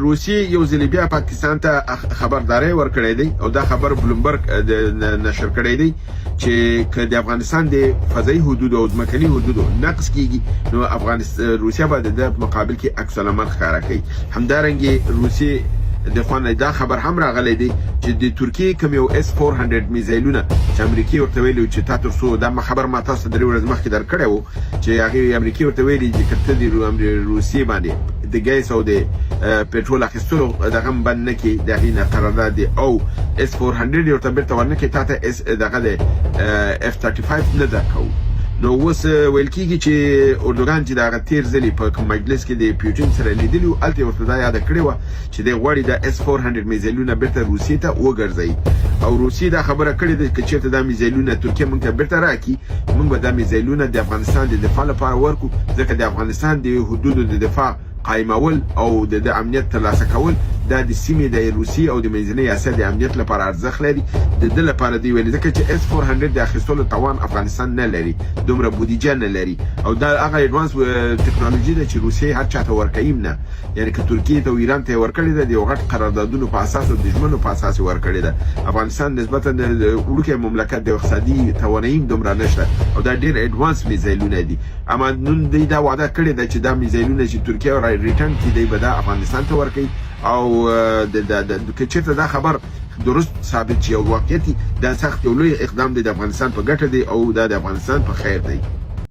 روسیې یو ځل بیا پاکستان ته خبرداري ورکړې دی او دا خبر بلومبرګ نشر کړی دی چې د افغانستان د فضایي حدود او ځمکني حدود نقض کیږي نو افغانستان روسیا به د مقابل کې عکس العمل ښکاره کوي. همدارنګه روسیې د خوانه دا خبر هم راغلی دی چې د ترکیې کوم یو S-400 میزایلونه چې امریکای ورته ویلي چې تاسو دا خبر ما تاسو درې ورځې مخکې درکړی و چې هغه امریکای ورته ویلي چې کته د روسیې باندې د ګیس او د پټرول اخیستلو دغه بند نه کې د هغې نه قرارداد دی او S-400 ورته بیرته ورنه کې تاته دغه د F-35 نه درکوو. نو اوس ویل کېږي چې اردوګان چې دغه تیر ځلې په کوم مجلس کې د پیوټین سره لیدلي وو هلته یې ورته دا یاده کړې وه چې دی غواړي د S-400 میزایلونه بیرته روسیې ته وګرځوي او روسیې دا خبره کړې ده که چېرته دا میزایلونه ترکیه موږ ته بیرته راکړي موږ به دا میزایلونه د افغانستان د دفاع لپاره ورکړو ځکه د افغانستان د حدودو د دفاع قایمول او د امنیت ترلاسه کول دا د سیمې د روسیې او د منځنۍ اسیا د امنیت لپاره ارزښت لري. د ده لپاره دی ویلي ځکه چې S-400 د اخیستلو توان افغانستان نه لري دومره بودیجه نه لري او دا هغه ایډوانس ټکنالوژي ده چې روسیې هر چاته ورکوي نه یعنې که ترکیې ته او ایران ته یې ورکړې ده د یو غټ قراردادونو په اساس او د ژمنو په اساس یې ورکړې ده. افغانستان نسبتا وړوکی مملکت د اقتصادي توانایي دومره نشته او دا ډېر ایډوانس میزایلونه دي اما نن دوی دا وعده کړې ده چې دا میزایلونه چې ترکیه ریټرن کړي دی به دا افغانستان ته ورکوي او که چېرته دا خبر درست ثابت شي او واقعیت دا سخت یو لوی اقدام دی د افغانستان په ګټه دی او دا د افغانستان په خیر دی.